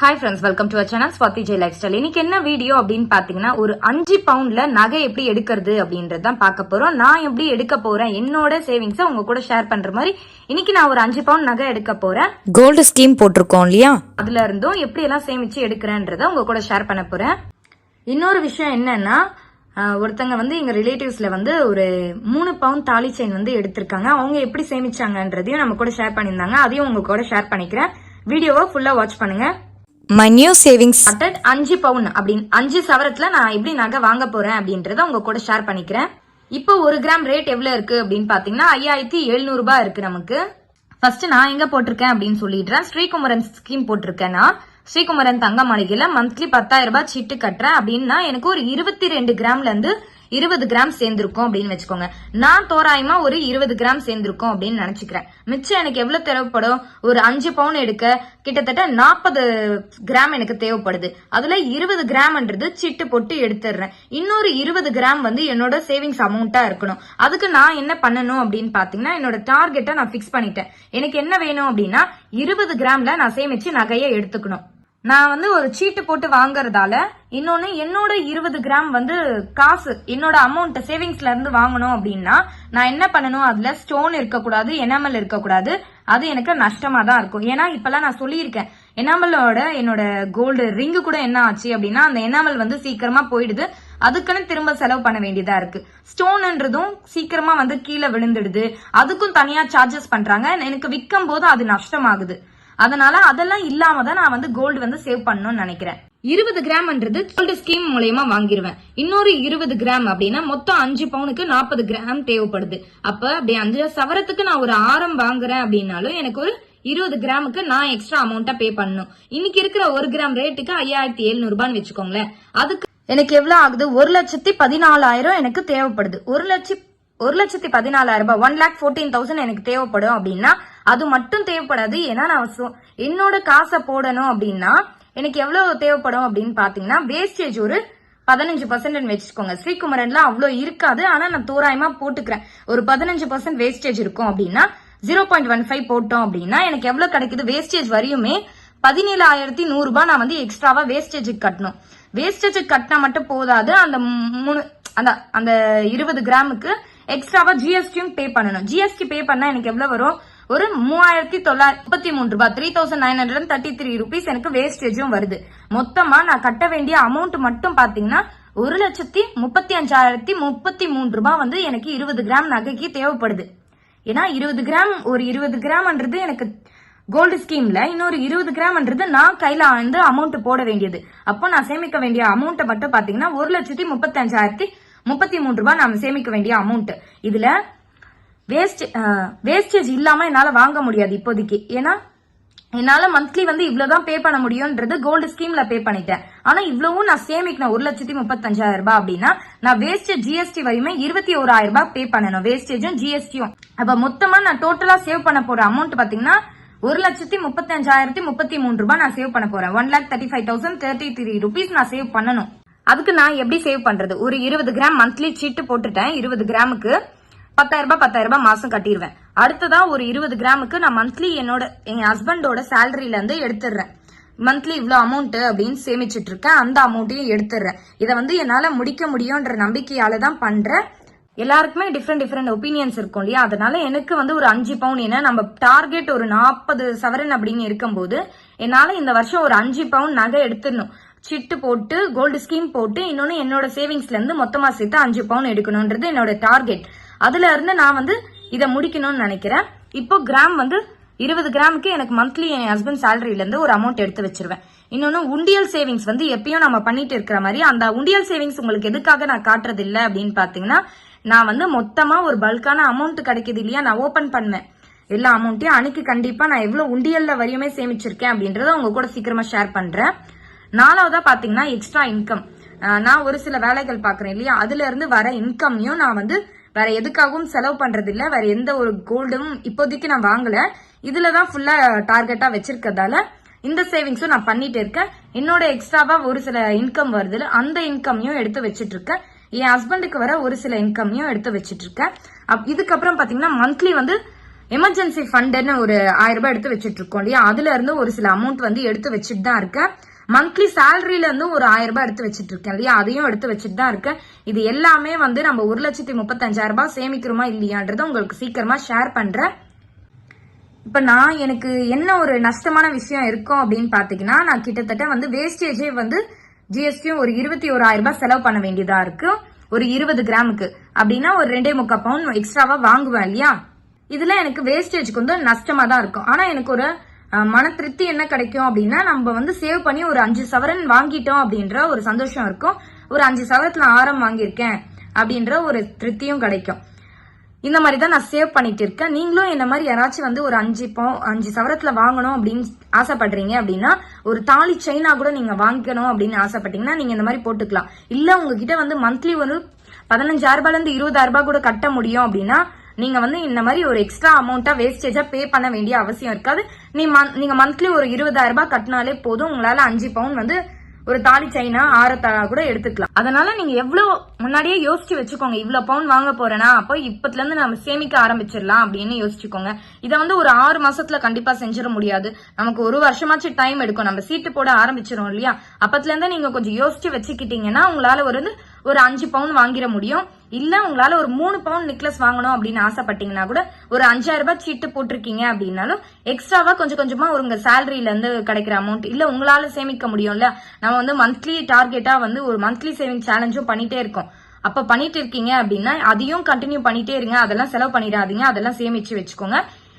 Hi friends, welcome to our channel Swati J Lifestyle. இன்னைக்கு என்ன video அப்படின்னு பாத்தீங்கன்னா ஒரு 5 பவுண்ட்ல நகை எப்படி எடுக்கிறது அப்படின்றதான் பார்க்க போறோம். நான் எப்படி எடுக்க போறேன் என்னோட சேவிங்ஸ் உங்க கூட ஷேர் பண்ற மாதிரி இன்னைக்கு நான் ஒரு 5 பவுண்ட் நகை எடுக்க போறேன். கோல்டு ஸ்கீம் போட்டிருக்கோம் இல்லையா, அதுல இருந்தும் எப்படி எல்லாம் சேமிச்சு எடுக்கிறேன்றத உங்க கூட ஷேர் பண்ண போறேன். இன்னொரு விஷயம் என்னன்னா ஒருத்தங்க எங்க ரிலேட்டிவ்ஸ்ல ஒரு 3 பவுண்ட் தாலி செயின் எடுத்திருக்காங்க. அவங்க எப்படி சேமிச்சாங்கன்றதையும் நம்ம கூட ஷேர் பண்ணியிருந்தாங்க. அதையும் உங்க கூட ஷேர் பண்ணிக்கிறேன். வீடியோவை ஃபுல்லா வாட்ச் பண்ணுங்க. மை நியூ சேவிங்ஸ் 5 பவுன் அப்படின்னு 5 சவரத்துல நான் எப்படி நகை வாங்க போறேன் அப்படின்றத உங்க கூட ஷேர் பண்ணிக்கிறேன். இப்போ 1 கிராம் ரேட் எவ்வளவு இருக்கு அப்படின்னு பாத்தீங்கன்னா 5700 ரூபாய் இருக்கு நமக்கு. ஃபர்ஸ்ட் நான் எங்க போட்டிருக்கேன் அப்படின்னு சொல்லிடுறேன். ஸ்ரீகுமரன் ஸ்கீம் போட்டிருக்கேன்னா ஸ்ரீகுமரன் தங்க மாளிகையில மந்த்லி 10,000 ரூபாய் சீட்டு கட்டுறேன் அப்படின்னா எனக்கு ஒரு 22 கிராம்ல இருந்து 20 கிராம் சேர்ந்திருக்கும் அப்படின்னு வச்சுக்கோங்க. நான் தோராயமா ஒரு 20 கிராம் சேர்ந்திருக்கும் அப்படின்னு நினைச்சுக்கிறேன். மிச்சம் எனக்கு எவ்வளவு தேவைப்படும், ஒரு 5 பவுன் எடுக்க கிட்டத்தட்ட 40 கிராம் எனக்கு தேவைப்படுது. அதுல 20 கிராம்ன்றது சிட்டு போட்டு எடுத்துடுறேன். இன்னொரு 20 கிராம் என்னோட சேவிங்ஸ் அமௌண்டா இருக்கணும். அதுக்கு நான் என்ன பண்ணணும் அப்படின்னு பாத்தீங்கன்னா என்னோட டார்கெட்டை நான் பிக்ஸ் பண்ணிட்டேன். எனக்கு என்ன வேணும் அப்படின்னா 20 கிராம்ல நான் சேமிச்சு நகையை எடுத்துக்கணும். நான் ஒரு சீட்டு போட்டு வாங்குறதால இன்னொன்னு என்னோட 20 கிராம் காசு என்னோட அமௌண்ட் சேவிங்ஸ்ல இருந்து வாங்கணும் அப்படின்னா நான் என்ன பண்ணணும், அதுல ஸ்டோன் இருக்கக்கூடாது, எனாமல் இருக்கக்கூடாது. அது எனக்கு நஷ்டமா தான் இருக்கும். ஏன்னா இப்பெல்லாம் நான் சொல்லியிருக்கேன், எனாமலோட என்னோட கோல்டு ரிங்கு கூட என்ன ஆச்சு அப்படின்னா அந்த எனாமல் சீக்கிரமா போயிடுது. அதுக்குன்னு திரும்ப செலவு பண்ண வேண்டியதா இருக்கு. ஸ்டோன்ன்றதும் சீக்கிரமா கீழே விழுந்துடுது. அதுக்கும் தனியா சார்ஜஸ் பண்றாங்க. எனக்கு விற்கும் போது அது நஷ்டமாகுது. அதனால அதெல்லாம் இல்லாம தான் நான் கோல்டு சேவ் பண்ணணும்னு நினைக்கிறேன். 20 கிராம்ன்றது கோல்டு ஸ்கீம் மூலமா வாங்கிருவேன். இன்னொரு 20 கிராம் அப்படின்னா மொத்தம் 5 பவுனுக்கு 40 கிராம் தேவைப்படுது. அப்ப அப்படி 5 சவரத்துக்கு நான் ஒரு ஆரம் வாங்குறேன் அப்படின்னாலும் எனக்கு ஒரு 20 கிராமுக்கு நான் எக்ஸ்ட்ரா அமௌண்டா பே பண்ணணும். இன்னைக்கு இருக்கிற 1 கிராம் ரேட்டுக்கு 5700 ரூபான்னு வச்சுக்கோங்களேன். அதுக்கு எனக்கு எவ்வளவு ஆகுது, 1,14,000 எனக்கு தேவைப்படுது. 1,14,000 ரூபாய் 1,14,000 எனக்கு தேவைப்படும் அப்படின்னா அது மட்டும் தேவைப்படாது. ஏன்னா நான் என்னோட காசை போடணும் அப்படின்னா எனக்கு எவ்வளவு தேவைப்படும் அப்படின்னு பாத்தீங்கன்னா வேஸ்டேஜ் ஒரு 15% வச்சுக்கோங்க. ஸ்ரீகுமரன்ல அவ்வளவு இருக்காது, ஆனா நான் தோராயமா போட்டுக்கிறேன். ஒரு 15% வேஸ்டேஜ் இருக்கும் அப்படின்னா 0.15 போட்டோம் அப்படின்னா எனக்கு எவ்வளவு கிடைக்குது, வேஸ்டேஜ் வரையுமே 17,100 ரூபாய் நான் எக்ஸ்ட்ராவா வேஸ்டேஜுக்கு கட்டணும். வேஸ்டேஜுக்கு கட்டினா மட்டும் போதாது, அந்த 20 கிராமுக்கு எக்ஸ்ட்ராவா ஜிஎஸ்டியும் பே பண்ணணும். ஜிஎஸ்டி பே பண்ணா எனக்கு எவ்வளவு வரும், ஒரு 3,933 ரூபாய் 3,933 ருபீஸ் எனக்கு வேஸ்டேஜும் வருது. மொத்தமா நான் கட்ட வேண்டிய அமௌண்ட் மட்டும் பாத்தீங்கன்னா 1,35,033 ரூபாய் எனக்கு 20 கிராம் நகைக்கு தேவைப்படுது. ஏன்னா 20 கிராம் ஒரு 20 கிராம்ன்றது எனக்கு கோல்டு ஸ்கீம்ல, இன்னொரு 20 கிராம்ன்றது நான் கையில அமௌண்ட் போட வேண்டியது. அப்போ நான் சேமிக்க வேண்டிய அமௌண்ட் மட்டும் பாத்தீங்கன்னா 1,35,033 ரூபாய் நாம சேமிக்க வேண்டிய அமௌண்ட். இதுல வேஸ்டேஜ் இல்லாம என்னால வாங்க முடியாது இப்போதைக்கு. ஏன்னா என்னால மந்த்லி இவ்வளவுதான் பே பண்ண முடியும்ன்றது கோல்டு ஸ்கீம்ல பே பண்ணிட்டேன். ஆனா இவ்வளவும் நான் சேமிக்கணும் 1,35,000 ரூபாய் அப்படின்னா நான் வேஸ்டேஜ் ஜிஎஸ்டி வரையுமே 21,000 ரூபாய் பே பண்ணணும், வேஸ்டேஜும் ஜிஎஸ்டியும். அப்ப மொத்தமா நான் டோட்டலா சேவ் பண்ண போற அமௌண்ட் பாத்தீங்கன்னா 1,35,033 ரூபாய் நான் சேவ் பண்ண போறேன். 1,35,033 ருபீஸ் நான் சேவ் பண்ணணும். அதுக்கு நான் எப்படி சேவ் பண்றது, ஒரு 20 கிராம் மந்த்லி சீட்டு போட்டுட்டேன். 20 கிராமுக்கு 10,000 ரூபாய் மாசம் கட்டிடுவேன். அடுத்ததா ஒரு 20 கிராமுக்கு நான் மந்த்லி எங்க ஹஸ்பண்டோட சேலரியில இருந்து எடுத்துடுறேன். மந்த்லி இவ்வளவு அமௌண்ட் அப்படின்னு சேமிச்சுட்டு இருக்கேன். அந்த அமௌண்ட்டையும் எடுத்துடுறேன். இதை என்னால முடிக்க முடியும்ன்ற நம்பிக்கையால தான் பண்றேன். எல்லாருக்குமே டிஃப்ரெண்ட் ஒப்பீனியன்ஸ் இருக்கும் இல்லையா, அதனால எனக்கு ஒரு 5 பவுன், ஏன்னா நம்ம டார்கெட் ஒரு 40 சவரன் அப்படின்னு இருக்கும்போது என்னால இந்த வருஷம் ஒரு 5 பவுன் நகை எடுத்துடணும். சிட்டு போட்டு கோல்டு ஸ்கீம் போட்டு இன்னொன்னு என்னோட சேவிங்ஸ்ல இருந்து மொத்தமா சேர்த்து 5 பவுன் எடுக்கணும்ன்றது என்னோட டார்கெட். அதுல இருந்து நான் இதை முடிக்கணும்னு நினைக்கிறேன். இப்போ கிராம் 20 கிராமுக்கு எனக்கு மந்த்லி என் ஹஸ்பண்ட் சேலரியில இருந்து ஒரு அமௌண்ட் எடுத்து வச்சிருவேன். இன்னொன்னு உண்டியல் சேவிங்ஸ் எப்பயும் நம்ம பண்ணிட்டு இருக்கிற மாதிரி அந்த உண்டியல் சேவிங்ஸ் உங்களுக்கு எதுக்காக நான் காட்டுறது இல்ல அப்படின்னு பாத்தீங்கன்னா நான் மொத்தமா ஒரு பல்கான அமௌண்ட் கிடைக்குது இல்லையா, நான் ஓபன் பண்ணுவேன் எல்லா அமௌண்ட்டையும். அன்னைக்கு கண்டிப்பா நான் எவ்வளவு உண்டியல்ல வரையுமே சேமிச்சிருக்கேன் அப்படின்றத உங்க கூட சீக்கிரமா ஷேர் பண்றேன். 4வதா பாத்தீங்கன்னா எக்ஸ்ட்ரா இன்கம். நான் ஒரு சில வேலைகள் பாக்குறேன் இல்லையா, அதுல இருந்து வர இன்கமையும் நான் வேற எதுக்காகவும் செலவு பண்றது இல்ல. வேற எந்த ஒரு கோல்டும் இப்போதைக்கு நான் வாங்கல. இதுலதான் ஃபுல்லா டார்கெட்டா வச்சிருக்கதால இந்த சேவிங்ஸும் நான் பண்ணிட்டு இருக்கேன். என்னோட எக்ஸ்ட்ராவா ஒரு சில இன்கம் வருது, அந்த இன்கமையும் எடுத்து வச்சிட்டு இருக்கேன். என் ஹஸ்பண்டுக்கு வர ஒரு சில இன்கமையும் எடுத்து வச்சிட்டு இருக்கேன். இதுக்கப்புறம் பாத்தீங்கன்னா மந்த்லி எமர்ஜென்சி ஃபண்டுன்னு ஒரு 1000 ரூபாய் எடுத்து வச்சுட்டு இருக்கோம் இல்லையா, அதுல இருந்து ஒரு சில அமௌண்ட் வந்து எடுத்து வச்சுட்டு தான் இருக்கேன். மந்த்லி சேலரியில இருந்து ஒரு 1000 ரூபாய் எடுத்து வச்சுட்டு இருக்கேன் இல்லையா, அதையும் எடுத்து வச்சுட்டு தான் இருக்கேன். இது எல்லாமே வந்து நம்ம 1,35,000 ரூபாய் சேமிக்கிறோமா இல்லையான்றத உங்களுக்கு சீக்கிரமா ஷேர் பண்றேன். இப்ப நான் எனக்கு என்ன ஒரு நஷ்டமான விஷயம் இருக்கும் அப்படின்னு பாத்தீங்கன்னா, நான் கிட்டத்தட்ட வந்து வேஸ்டேஜே வந்து ஜிஎஸ்டியும் ஒரு 21,000 ரூபாய் செலவு பண்ண வேண்டியதா இருக்கு. ஒரு 20 கிராமுக்கு அப்படின்னா ஒரு 2.25 பவுண்ட் எக்ஸ்ட்ராவா வாங்குவேன் இல்லையா. இதுல எனக்கு வேஸ்டேஜ்க்கு வந்து நஷ்டமா தான் இருக்கும். ஆனா எனக்கு ஒரு மன திருப்தி என்ன கிடைக்கும் அப்படின்னா, நம்ம வந்து சேவ் பண்ணி ஒரு 5 சவரன் வாங்கிட்டோம் அப்படின்ற ஒரு சந்தோஷம் இருக்கும். ஒரு 5 சவரத்துல ஆரம் வாங்கியிருக்கேன் அப்படின்ற ஒரு திருப்தியும் கிடைக்கும். இந்த மாதிரி தான் நான் சேவ் பண்ணிட்டு இருக்கேன். நீங்களும் என்ன மாதிரி யாராச்சும் வந்து ஒரு 5 சவரத்துல வாங்கணும் அப்படின்னு ஆசைப்படுறீங்க அப்படின்னா, ஒரு தாலி செயினா கூட நீங்க வாங்கிக்கணும் அப்படின்னு ஆசைப்பட்டீங்கன்னா நீங்க இந்த மாதிரி போட்டுக்கலாம். இல்ல உங்ககிட்ட வந்து மந்த்லி ஒரு 15,000 ரூபாயில இருந்து 20,000 ரூபாய் கூட கட்ட முடியும் அப்படின்னா, நீங்க வந்து இந்த மாதிரி ஒரு எக்ஸ்ட்ரா அமௌண்டா வேஸ்டேஜா பே பண்ண வேண்டிய அவசியம் இருக்காது. நீங்க மந்த்லி ஒரு 20,000 ரூபாய் கட்டினாலே போதும். உங்களால 5 பவுன் வந்து ஒரு தாலி செயினா ஆரத்தா கூட எடுத்துக்கலாம். அதனால நீங்க எவ்வளவு முன்னாடியே யோசிச்சு வச்சுக்கோங்க. இவ்வளவு பவுன் வாங்க போறேன்னா அப்போ இப்பத்துல இருந்து நம்ம சேமிக்க ஆரம்பிச்சிடலாம் அப்படின்னு யோசிச்சுக்கோங்க. இதை வந்து ஒரு 6 மாசத்துல கண்டிப்பா செஞ்சிட முடியாது. நமக்கு ஒரு வருஷமாச்சு டைம் எடுக்கும். நம்ம சீட்டு போட ஆரம்பிச்சிடும் இல்லையா, அப்பத்துல இருந்து நீங்க கொஞ்சம் யோசிச்சு வச்சுக்கிட்டீங்கன்னா உங்களால ஒரு 5 பவுன் வாங்கிட முடியும். இல்ல உங்களால ஒரு 3 பவுன் நெக்லஸ் வாங்கணும் அப்படின்னு ஆசைப்பட்டீங்கன்னா கூட ஒரு 5,000 ரூபாய் சீட்டு போட்டிருக்கீங்க அப்படின்னாலும் எக்ஸ்ட்ராவா கொஞ்சம் கொஞ்சமா உங்க சேலரியில இருந்து கிடைக்கிற அமௌண்ட் இல்ல உங்களால சேமிக்க முடியும்ல. நம்ம வந்து மந்த்லி டார்கெட்டா வந்து ஒரு மந்த்லி சேவிங் சேலஞ்சும் பண்ணிட்டே இருக்கோம். அப்ப பண்ணிட்டு இருக்கீங்க அப்படின்னா அதையும் கண்டினியூ பண்ணிட்டே இருங்க. அதெல்லாம் செலவு பண்ணிடாதீங்க, அதெல்லாம் சேமிச்சு வச்சுக்கோங்க.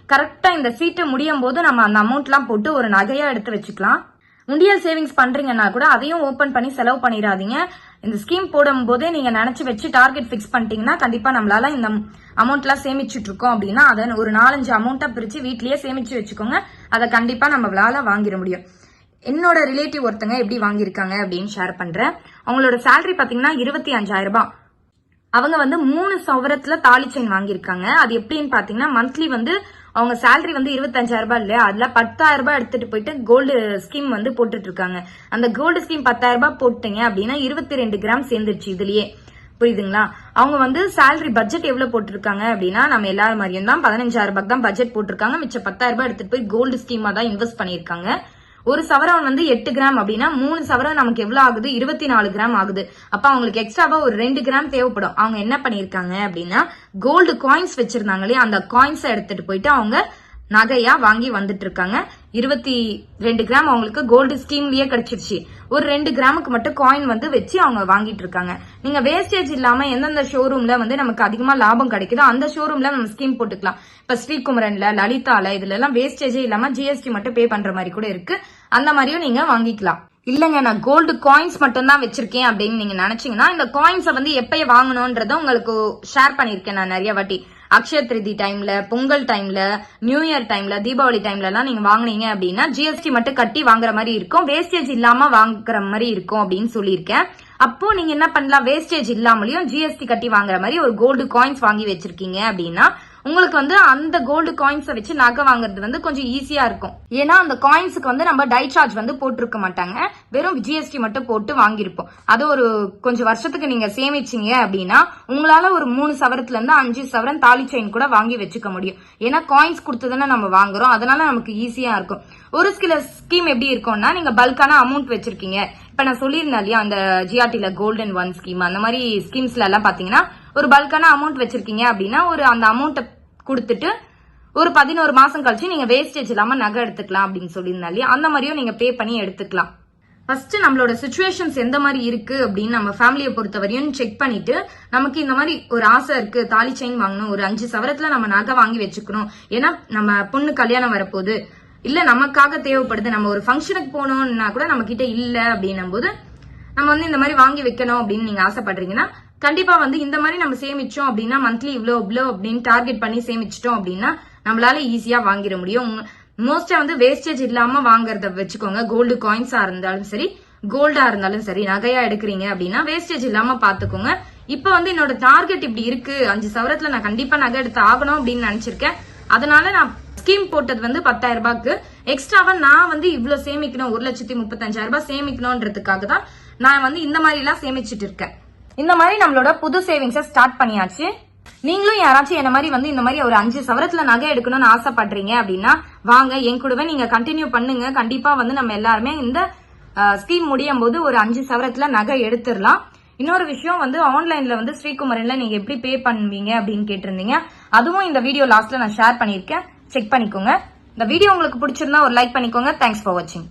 கரெக்டா இந்த சீட்டு முடியும் போது நம்ம அந்த அமௌண்ட் எல்லாம் போட்டு ஒரு நகையா எடுத்து வச்சுக்கலாம். உண்டியல் சேவிங்ஸ் பண்றீங்கன்னா கூட அதையும் ஓபன் பண்ணி செலவு பண்ணிடாதீங்க. இந்த ஸ்கீம் போடும் போதே நீங்க நினைச்சு வச்சு டார்கெட் பிக்ஸ் பண்ணிட்டீங்கன்னா கண்டிப்பா நம்மளால இந்த அமௌண்ட் எல்லாம் சேமிச்சுட்டு இருக்கோம் அப்படின்னா அதை ஒரு 4-5 அமௌண்டா பிரிச்சு வீட்லயே சேமிச்சு வச்சுக்கோங்க. அதை கண்டிப்பா நம்மளால வாங்கிட முடியும். என்னோட ரிலேட்டிவ் ஒருத்தங்க எப்படி வாங்கியிருக்காங்க அப்படின்னு ஷேர் பண்றேன். அவங்களோட சேலரி பாத்தீங்கன்னா 25,000 ரூபாய். அவங்க வந்து 3 சவரத்துல தாலி செயின் வாங்கியிருக்காங்க. அது எப்படின்னு பாத்தீங்கன்னா, மந்த்லி வந்து அவங்க சேலரி வந்து 25,000 ரூபாய் இல்லையா, அதுல 10,000 ரூபாய் எடுத்துட்டு போயிட்டு கோல்டு ஸ்கீம் வந்து போட்டுட்டு இருக்காங்க. அந்த கோல்டு ஸ்கீம் 10,000 ரூபாய் போட்டீங்க அப்படின்னா 22 கிராம் சேர்ந்துருச்சு இதுலயே. புரியுதுங்களா? அவங்க வந்து சேலரி பட்ஜெட் எவ்வளவு போட்டிருக்காங்க அப்படின்னா, நம்ம எல்லாரும் மாதிரியும் தான் 15,000 ரூபாய்க்கு தான் பட்ஜெட் போட்டிருக்காங்க. மிச்சம் 10,000 ரூபாய் எடுத்துட்டு போய் கோல்டு ஸ்கீமா தான் இன்வெஸ்ட் பண்ணிருக்காங்க. ஒரு சவரன் வந்து 8 கிராம் அப்படின்னா 3 சவரன் நமக்கு எவ்வளவு ஆகுது? 24 கிராம் ஆகுது. அப்ப அவங்களுக்கு எக்ஸ்ட்ராவா ஒரு 2 கிராம் தேவைப்படும். அவங்க என்ன பண்ணிருக்காங்க அப்படின்னா, கோல்டு காயின்ஸ் வச்சிருந்தாங்க இல்லையா, அந்த காயின்ஸ் எடுத்துட்டு போயிட்டு அவங்க நகையா வாங்கி வந்துட்டு இருக்காங்க. 22 கிராம் அவங்களுக்கு கோல்டு ஸ்கீம்லயே கிடைச்சிருச்சு. ஒரு 2 கிராமுக்கு மட்டும் காயின் வந்து வச்சு அவங்க வாங்கிட்டு இருக்காங்க. நீங்க வேஸ்டேஜ் இல்லாம எந்தெந்த ஷோரூம்ல வந்து நமக்கு அதிகமா லாபம் கிடைக்குதோ அந்த ஷோரூம்ல நம்ம ஸ்கீம் போட்டுக்கலாம். இப்ப ஸ்ரீகுமரன்ல, லலிதால இதுல எல்லாம் வேஸ்டேஜே இல்லாம ஜிஎஸ்டி மட்டும் பே பண்ற மாதிரி கூட இருக்கு. அந்த மாதிரியும் நீங்க வாங்கிக்கலாம். இல்லங்க நான் கோல்டு காயின்ஸ் மட்டும் தான் வச்சிருக்கேன் அப்படின்னு நீங்க நினைச்சீங்கன்னா, இந்த காயின்ஸை வந்து எப்பயே வாங்கணும்ன்றத உங்களுக்கு ஷேர் பண்ணிருக்கேன் நான் நிறைய வாட்டி. அக்ஷய திருதி டைம்ல, பொங்கல் டைம்ல, நியூ இயர் டைம்ல, தீபாவளி டைம்ல எல்லாம் நீங்க வாங்குனீங்க அப்படின்னா ஜிஎஸ்டி மட்டும் கட்டி வாங்குற மாதிரி இருக்கும், வேஸ்டேஜ் இல்லாம வாங்குற மாதிரி இருக்கும் அப்படின்னு சொல்லியிருக்கேன். அப்போ நீங்க என்ன பண்ணலாம், வேஸ்டேஜ் இல்லாமலையும் ஜிஎஸ்டி கட்டி வாங்குற மாதிரி ஒரு கோல்டு காயின்ஸ் வாங்கி வச்சிருக்கீங்க அப்படின்னா உங்களுக்கு வந்து அந்த கோல்டு காயின்ஸை வச்சு நகை வாங்குறது வந்து கொஞ்சம் ஈஸியா இருக்கும். ஏன்னா அந்த காயின்ஸுக்கு வந்து நம்ம டை சார்ஜ் வந்து போட்டிருக்க மாட்டாங்க, வெறும் ஜிஎஸ்டி மட்டும் போட்டு வாங்கியிருப்போம். அது ஒரு கொஞ்சம் வருஷத்துக்கு நீங்க சேமிச்சீங்க அப்படின்னா உங்களால ஒரு 3 சவரத்துல இருந்து 5 சவரன் தாலி செயின் கூட வாங்கி வச்சுக்க முடியும். ஏன்னா காயின்ஸ் கொடுத்ததுன்னா நம்ம வாங்குறோம், அதனால நமக்கு ஈஸியா இருக்கும். ஒரு சில ஸ்கீம் எப்படி இருக்கும்னா, நீங்க பல்கான அமௌண்ட் வச்சிருக்கீங்க. இப்ப நான் சொல்லியிருந்தேன் இல்லையா, அந்த ஜிஆர்டில கோல்டன் 1 ஸ்கீம், அந்த மாதிரி ஸ்கீம்ஸ்ல எல்லாம் பாத்தீங்கன்னா ஒரு பல்கான அமௌண்ட் வச்சிருக்கீங்க அப்படின்னா ஒரு அந்த அமௌண்ட்டை கொடுத்துட்டு ஒரு 11 மாசம் கழிச்சு நீங்க வேஸ்டேஜ் இல்லாம நகை எடுத்துக்கலாம் அப்படின்னு சொல்லியிருந்தா இல்லையா, அந்த மாதிரியும் நீங்க பே பண்ணி எடுத்துக்கலாம். ஃபர்ஸ்ட் நம்மளோட சிச்சுவேஷன்ஸ் எந்த மாதிரி இருக்கு அப்படின்னு நம்ம ஃபேமிலியை பொறுத்தவரையும் செக் பண்ணிட்டு, நமக்கு இந்த மாதிரி ஒரு ஆசை இருக்கு, தாலி செயின் வாங்கணும், ஒரு 5 சவரத்துல நம்ம நகை வாங்கி வச்சுக்கணும், ஏன்னா நம்ம பொண்ணு கல்யாணம் வரப்போகுது, இல்ல நமக்காக தேவைப்படுது, நம்ம ஒரு ஃபங்க்ஷனுக்கு போகணும்னா கூட நம்ம கிட்ட இல்ல அப்படின்னும் போது நம்ம வந்து இந்த மாதிரி வாங்கி வைக்கணும் அப்படின்னு நீங்க ஆசைப்படுறீங்கன்னா, கண்டிப்பா வந்து இந்த மாதிரி நம்ம சேமிச்சோம் அப்படின்னா மந்த்லி இவ்வளோ அப்படின்னு டார்கெட் பண்ணி சேமிச்சிட்டோம் அப்படின்னா நம்மளால ஈஸியா வாங்கிட முடியும். மோஸ்டா வந்து வேஸ்டேஜ் இல்லாம வாங்குறத வச்சுக்கோங்க. கோல்டு காயின்ஸா இருந்தாலும் சரி, கோல்டா இருந்தாலும் சரி, நகையா எடுக்கிறீங்க அப்படின்னா வேஸ்டேஜ் இல்லாம பாத்துக்கோங்க. இப்ப வந்து என்னோட டார்கெட் இப்படி இருக்கு, 5 சவரத்துல நான் கண்டிப்பா நகை எடுத்து ஆகணும் அப்படின்னு நினைச்சிருக்கேன். அதனால நான் ஸ்கீம் போட்டது வந்து 10,000 ரூபாய்க்கு. எக்ஸ்ட்ராவா நான் வந்து இவ்வளவு சேமிக்கணும், 1,35,000 ரூபாய் சேமிக்கணும்ன்றதுக்காக தான் நான் வந்து இந்த மாதிரி எல்லாம் சேமிச்சிட்டு இருக்கேன். இந்த மாதிரி நம்மளோட புது சேவிங்ஸை ஸ்டார்ட் பண்ணியாச்சு. நீங்களும் யாராச்சும் என்ன மாதிரி வந்து இந்த மாதிரி ஒரு 5 சவரத்துல நகை எடுக்கணும்னு ஆசைப்படுறீங்க அப்படின்னா வாங்க என் கூடவே நீங்க கண்டினியூ பண்ணுங்க. கண்டிப்பா வந்து நம்ம எல்லாருமே இந்த ஸ்கீம் முடியும் போது ஒரு 5 சவரத்துல நகை எடுத்துடலாம். இன்னொரு விஷயம் வந்து ஆன்லைன்ல வந்து ஸ்ரீகுமரன்ல நீங்க எப்படி பே பண்ணுவீங்க அப்படின்னு கேட்டிருந்தீங்க. அதுவும் இந்த வீடியோ லாஸ்ட்ல நான் ஷேர் பண்ணிருக்கேன், செக் பண்ணிக்கோங்க. இந்த வீடியோ உங்களுக்கு பிடிச்சிருந்தா ஒரு லைக் பண்ணிக்கோங்க. தேங்க்ஸ் ஃபார் வாட்சிங்.